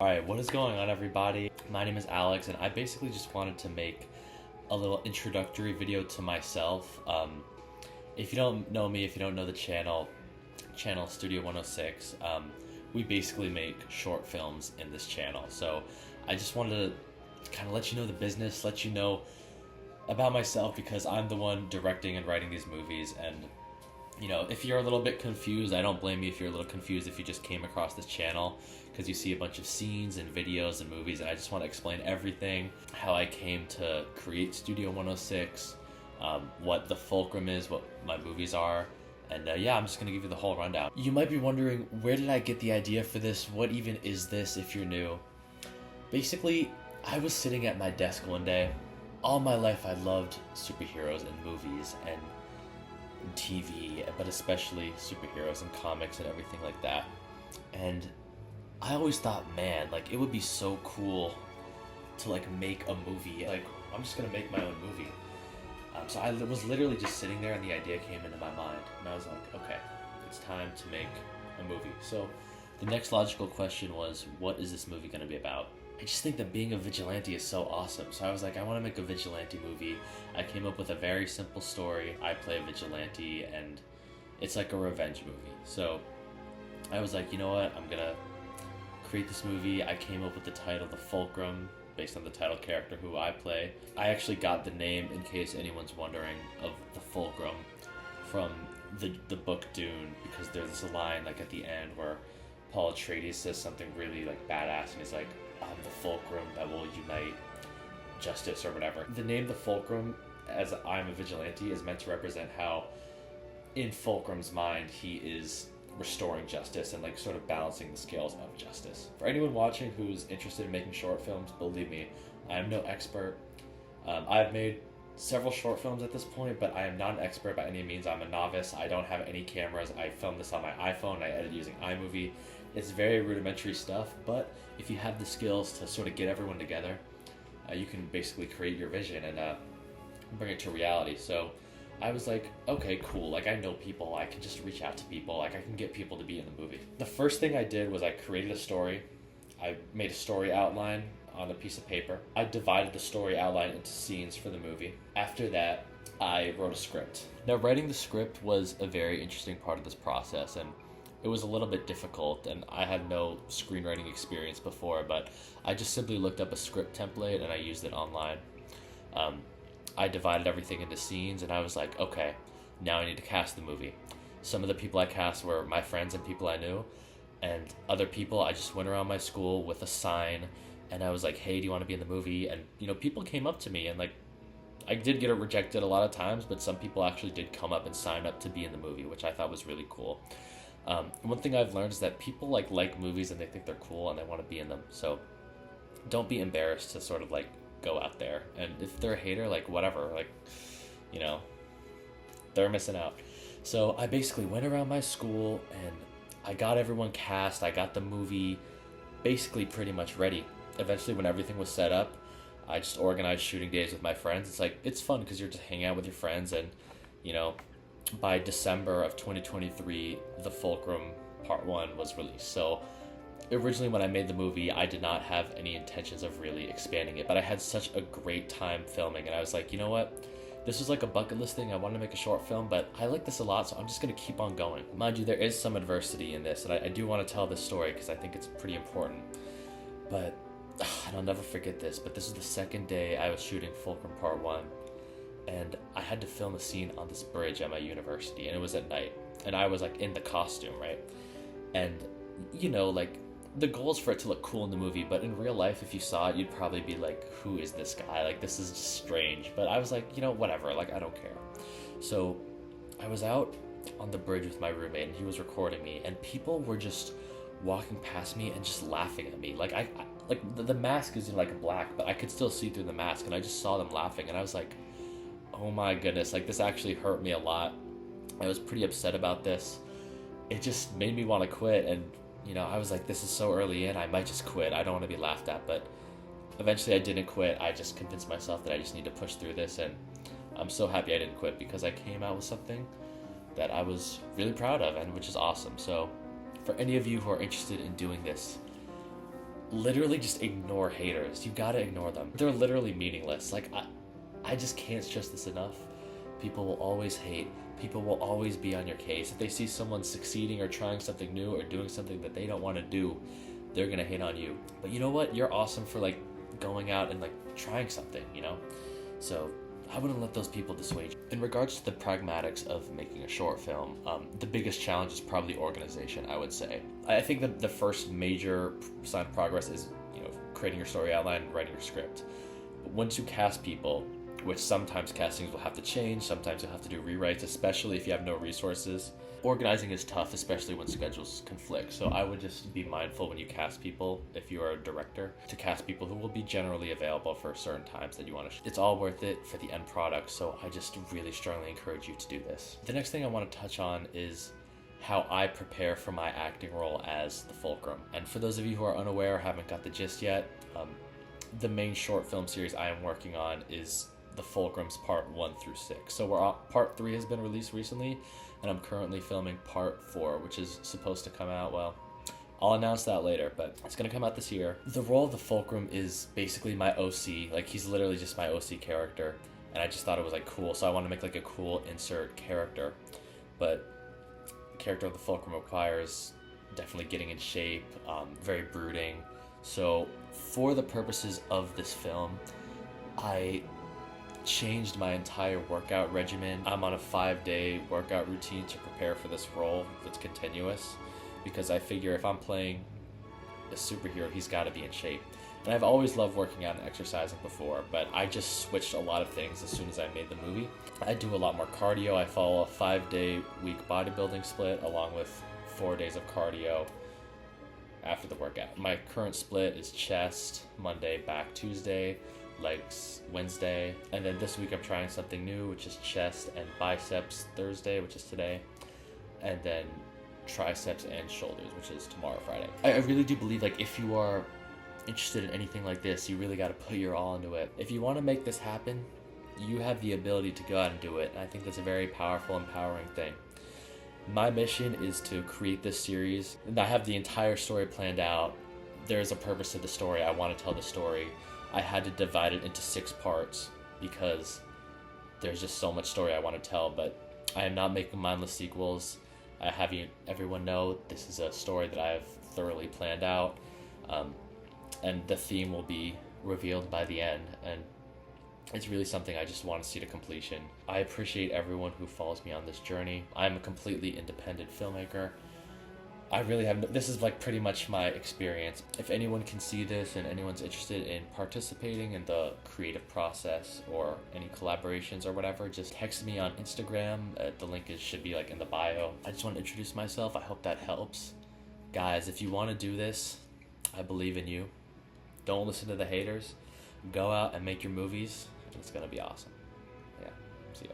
Alright, what is going on, everybody? My name is Alex, and I basically just wanted to make a little introductory video to myself. If you don't know me, if you don't know the channel Studio 106, we basically make short films in this channel. So I just wanted to kind of let you know the business, let you know about myself, because I'm the one directing and writing these movies. And if you're a little bit confused, I don't blame you if you're a little confused if you just came across this channel because you see a bunch of scenes and videos and movies, and I just want to explain everything, how I came to create Studio 106, what the fulcrum is, what my movies are, and I'm just going to give you the whole rundown. You might be wondering, where did I get the idea for this? What even is this if you're new? Basically, I was sitting at my desk one day. All my life I loved superheroes and movies and TV, but especially superheroes and comics and everything like that. And I always thought, man, like, it would be so cool to make a movie. Like, I'm just gonna make my own movie. So I was literally just sitting there, and the idea came into my mind, and I was like, okay, it's time to make a movie. So the next logical question was, what is this movie gonna be about? I just think that being a vigilante is so awesome. So I was like, I want to make a vigilante movie. I came up with a very simple story. I play a vigilante, and it's like a revenge movie. So I was like, you know what? I'm going to create this movie. I came up with the title, The Fulcrum, based on the title character who I play. I actually got the name, in case anyone's wondering, of The Fulcrum from the book Dune, because there's this line at the end where Paul Atreides says something really badass, and he's like, I'm the fulcrum that will unite justice or whatever. The name The Fulcrum, as I'm a vigilante, is meant to represent how in Fulcrum's mind he is restoring justice and sort of balancing the scales of justice. For anyone watching who's interested in making short films, believe me, I am no expert. I've made several short films at this point, but I am not an expert by any means. I'm a novice. I don't have any cameras. I filmed this on my iPhone. I edit using iMovie. It's very rudimentary stuff, but if you have the skills to sort of get everyone together, you can basically create your vision and bring it to reality. So I was like, okay, cool. I know people. I can just reach out to people. I can get people to be in the movie. The first thing I did was I created a story. I made a story outline on a piece of paper. I divided the story outline into scenes for the movie. After that, I wrote a script. Now, writing the script was a very interesting part of this process, and it was a little bit difficult, and I had no screenwriting experience before, but I just simply looked up a script template and I used it online. I divided everything into scenes, and I was like, okay, now I need to cast the movie. Some of the people I cast were my friends and people I knew, and other people I just went around my school with a sign, and I was like, hey, do you want to be in the movie? And people came up to me, and I did get it rejected a lot of times, but some people actually did come up and sign up to be in the movie, which I thought was really cool. One thing I've learned is that people like movies and they think they're cool and they want to be in them. So don't be embarrassed to sort of go out there. And if they're a hater, whatever, they're missing out. So I basically went around my school and I got everyone cast. I got the movie basically pretty much ready. Eventually, when everything was set up, I just organized shooting days with my friends. It's fun because you're just hanging out with your friends, and by December of 2023, The Fulcrum Part 1 was released. So originally when I made the movie, I did not have any intentions of really expanding it, but I had such a great time filming, and I was like, you know what? This was a bucket list thing. I wanted to make a short film, but I like this a lot, so I'm just going to keep on going. Mind you, there is some adversity in this, and I do want to tell this story because I think it's pretty important. But, and I'll never forget this, but this is the second day I was shooting Fulcrum Part 1. And I had to film a scene on this bridge at my university, and it was at night, and I was in the costume, right? And the goal is for it to look cool in the movie, but in real life, if you saw it, you'd probably be like, who is this guy? This is just strange. But I was like, whatever, I don't care. So I was out on the bridge with my roommate, and he was recording me, and people were just walking past me and just laughing at me. The mask is black, but I could still see through the mask, and I just saw them laughing, and I was like, oh my goodness, this actually hurt me a lot. I was pretty upset about this. It just made me want to quit, and I was like, this is so early in, I might just quit. I don't want to be laughed at, but eventually I didn't quit. I just convinced myself that I just need to push through this, and I'm so happy I didn't quit because I came out with something that I was really proud of, and which is awesome. So for any of you who are interested in doing this, literally just ignore haters. You gotta ignore them. They're literally meaningless. Like, I just can't stress this enough. People will always hate. People will always be on your case. If they see someone succeeding or trying something new or doing something that they don't want to do, they're gonna hate on you. But you know what? You're awesome for like going out and like trying something, you know? So I wouldn't let those people dissuade you. In regards to the pragmatics of making a short film, the biggest challenge is probably organization, I would say. I think that the first major sign of progress is, you know, creating your story outline and writing your script. But once you cast people, which sometimes castings will have to change, sometimes you'll have to do rewrites, especially if you have no resources. Organizing is tough, especially when schedules conflict. So I would just be mindful when you cast people, if you are a director, to cast people who will be generally available for certain times that you want to It's all worth it for the end product, so I just really strongly encourage you to do this. The next thing I want to touch on is how I prepare for my acting role as the Fulcrum. And for those of you who are unaware or haven't got the gist yet, the main short film series I am working on is the Fulcrums part 1 through 6. So part 3 has been released recently, and I'm currently filming part 4, which is supposed to come out, well, I'll announce that later, but it's gonna come out this year. The role of the Fulcrum is basically my OC, like he's literally just my OC character, and I just thought it was like cool, so I want to make like a cool insert character. But the character of the Fulcrum requires definitely getting in shape, very brooding. So for the purposes of this film, I changed my entire workout regimen. I'm on a 5-day workout routine to prepare for this role that's continuous, because I figure if I'm playing a superhero, he's got to be in shape. And I've always loved working out and exercising before, but I just switched a lot of things as soon as I made the movie. I do a lot more cardio. I follow a 5-day week bodybuilding split along with 4 days of cardio after the workout. My current split is chest Monday, back Tuesday, legs Wednesday, and then this week I'm trying something new, which is chest and biceps Thursday, which is today, and then triceps and shoulders, which is tomorrow, Friday. I really do believe, like, if you are interested in anything like this, you really got to put your all into it. If you want to make this happen, you have the ability to go out and do it, and I think that's a very powerful, empowering thing. My mission is to create this series, and I have the entire story planned out. There's a purpose to the story. I want to tell the story. I had to divide it into 6 parts because there's just so much story I want to tell, but I am not making mindless sequels. I have everyone know this is a story that I have thoroughly planned out, and the theme will be revealed by the end, and it's really something I just want to see to completion. I appreciate everyone who follows me on this journey. I'm a completely independent filmmaker. I really have this is like pretty much my experience. If anyone can see this and anyone's interested in participating in the creative process or any collaborations or whatever, just text me on Instagram. The link should be like in the bio. I just want to introduce myself. I hope that helps. Guys, if you want to do this, I believe in you. Don't listen to the haters. Go out and make your movies. It's going to be awesome. Yeah, see ya.